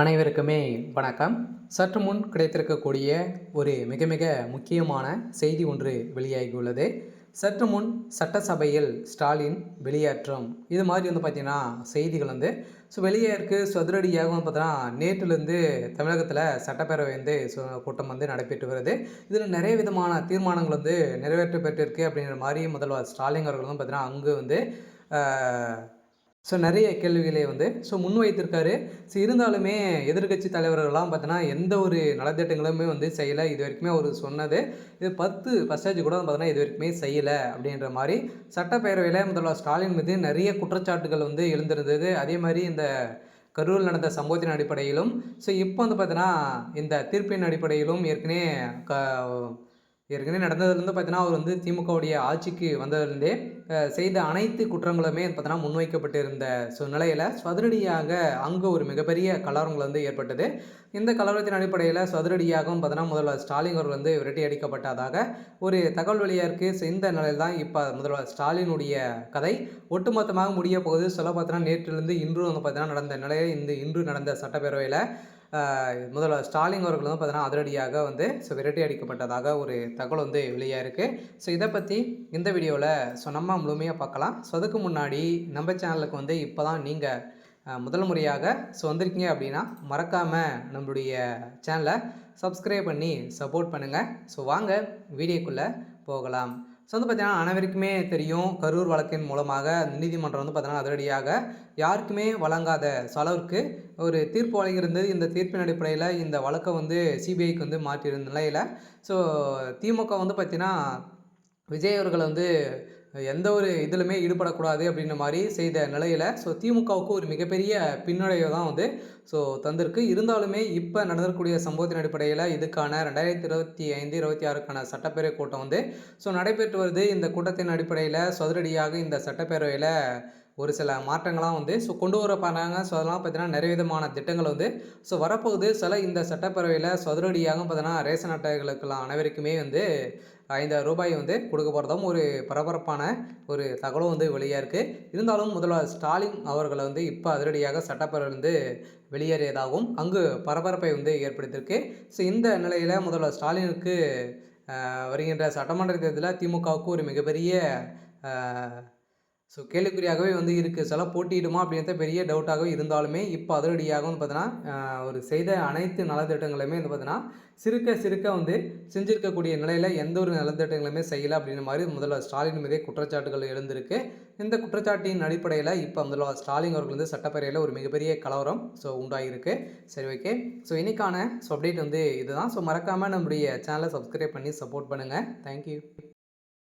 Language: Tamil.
அனைவருக்குமே வணக்கம். சற்று முன் கிடைத்திருக்கக்கூடிய ஒரு மிக மிக முக்கியமான செய்தி ஒன்று வெளியாகியுள்ளது. சற்று முன் சட்டசபையில் ஸ்டாலின் வெளியேற்றம், இது மாதிரி பார்த்தீங்கன்னா செய்திகள் வெளியே இருக்குது. அதிரடியாக பார்த்தீங்கன்னா நேற்றிலிருந்து தமிழகத்தில் சட்டப்பேரவை கூட்டம் நடைபெற்று வருது. இதில் நிறைய விதமான தீர்மானங்கள் நிறைவேற்றப்பட்டிருக்கு அப்படிங்கிற மாதிரி முதல்வர் ஸ்டாலின் அவர்கள் பார்த்தீங்கன்னா அங்கு நிறைய கேள்விகளை முன்வைத்திருக்காரு. இருந்தாலுமே எதிர்க்கட்சி தலைவர்கள்லாம் பார்த்தீங்கன்னா எந்த ஒரு நலத்திட்டங்களுமே செய்யலை. இது வரைக்குமே அவர் சொன்னது இது 10% கூட பார்த்தீங்கன்னா இது வரைக்குமே செய்யலை அப்படின்ற மாதிரி சட்டப்பேரவையில் முதல்வர் ஸ்டாலின் மீது நிறைய குற்றச்சாட்டுகள் எழுந்திருந்தது. அதே மாதிரி இந்த கரூரில் நடந்த சம்பவத்தின் அடிப்படையிலும் இப்போ பார்த்தீங்கன்னா இந்த தீர்ப்பின் அடிப்படையிலும் ஏற்கனவே நடந்ததுலேருந்து பார்த்தீங்கன்னா அவர் திமுகவுடைய ஆட்சிக்கு வந்ததுலேருந்தே செய்த அனைத்து குற்றங்களுமே பார்த்தீங்கன்னா முன்வைக்கப்பட்டிருந்த நிலையில் அதிரடியாக அங்கே ஒரு மிகப்பெரிய கலவரங்கள் ஏற்பட்டது. இந்த கலவரத்தின் அடிப்படையில் அதிரடியாகவும் பார்த்தீங்கன்னா முதல்வர் ஸ்டாலின் அவர்கள் விரட்டி அடிக்கப்பட்டதாக ஒரு தகவல் வெளியாக இருக்குது. இந்த நிலையில் தான் இப்போ முதல்வர் ஸ்டாலினுடைய கதை ஒட்டுமொத்தமாக முடிய போகுது. பார்த்தீங்கன்னா நேற்றிலிருந்து இன்று பார்த்தீங்கன்னா நடந்த நிலையில் இன்று நடந்த சட்டப்பேரவையில் முதல்வர் ஸ்டாலின் அவர்கள் பார்த்தீங்கன்னா அதிரடியாக விரட்டி அடிக்கப்பட்டதாக ஒரு தகவல் வெளியாக இருக்குது. இதை பற்றி இந்த வீடியோவில் நம்ம முழுமையாக பார்க்கலாம். அதுக்கு முன்னாடி நம்ம சேனலுக்கு இப்போ தான் நீங்கள் முதல் முறையாக வந்திருக்கீங்க அப்படின்னா மறக்காமல் நம்மளுடைய சேனலை சப்ஸ்கிரைப் பண்ணி சப்போர்ட் பண்ணுங்கள். வாங்க வீடியோக்குள்ளே போகலாம். பார்த்தீங்கன்னா அனைவருக்குமே தெரியும், கரூர் வழக்கின் மூலமாக நீதிமன்றம் பார்த்தீங்கன்னா அதிரடியாக யாருக்குமே வழங்காத அளவுக்கு ஒரு தீர்ப்பு வழங்கியிருந்தது. இந்த தீர்ப்பின் அடிப்படையில் இந்த வழக்கை சிபிஐக்கு மாற்றியிருந்த நிலையில் திமுக பார்த்தீங்கன்னா விஜய் அவர்களை எந்த ஒரு இதிலுமே ஈடுபடக்கூடாது அப்படின்ற மாதிரி செய்த நிலையில் திமுகவுக்கு ஒரு மிகப்பெரிய பின்னடைவை தான் தந்திருக்கு. இருந்தாலுமே இப்போ நடந்திருக்கக்கூடிய சம்பவத்தின் அடிப்படையில் இதுக்கான 2025-26க்கான சட்டப்பேரவை கூட்டம் நடைபெற்று வருது. இந்த கூட்டத்தின் அடிப்படையில் அதிரடியாக இந்த சட்டப்பேரவையில் ஒரு சில மாற்றங்கள்லாம் கொண்டு வர போகிறாங்க. அதெல்லாம் பார்த்தீங்கன்னா நிறைய விதமான திட்டங்கள் வரப்போகுது. இந்த சட்டப்பேரவையில் அதிரடியாக பார்த்தீங்கன்னா ரேஷன் அட்டைகளுக்கெல்லாம் அனைவருக்குமே 5,000 ரூபாய் கொடுக்க போகிறதும் ஒரு பரபரப்பான ஒரு தகவலும் வெளியாக இருக்குது. இருந்தாலும் முதல்வர் ஸ்டாலின் அவர்களை இப்போ அதிரடியாக சட்டப்பேரவை வெளியேறியதாகவும் அங்கு பரபரப்பை ஏற்படுத்தியிருக்கு. இந்த நிலையில் முதல்வர் ஸ்டாலினுக்கு வருகின்ற சட்டமன்ற தேர்தலில் திமுகவுக்கு ஒரு மிகப்பெரிய கேள்விக்குறியாகவே இருக்குது. போட்டியிடுமா அப்படின்றது பெரிய டவுட்டாகவே இருந்தாலுமே இப்போ அதிரடியாகவும் பார்த்தீங்கன்னா ஒரு செய்த அனைத்து நலத்திட்டங்களுமே பார்த்தீங்கன்னா சிறுக்க செஞ்சுருக்கக்கூடிய நிலையில் எந்த ஒரு நலத்திட்டங்களுமே செய்யலை அப்படின்ற மாதிரி முதல்வர் ஸ்டாலின் மீதே குற்றச்சாட்டுகள் எழுந்திருக்கு. இந்த குற்றச்சாட்டின் அடிப்படையில் இப்போ முதல்வர் ஸ்டாலின் அவர்கள் சட்டப்பேரவையில் ஒரு மிகப்பெரிய கலவரம் உண்டாகிருக்கு. சரி, ஓகே. இன்னைக்கான அப்டேட் இதுதான். மறக்காமல் நம்முடைய சேனலை சப்ஸ்கிரைப் பண்ணி சப்போர்ட் பண்ணுங்கள். தேங்க்யூ.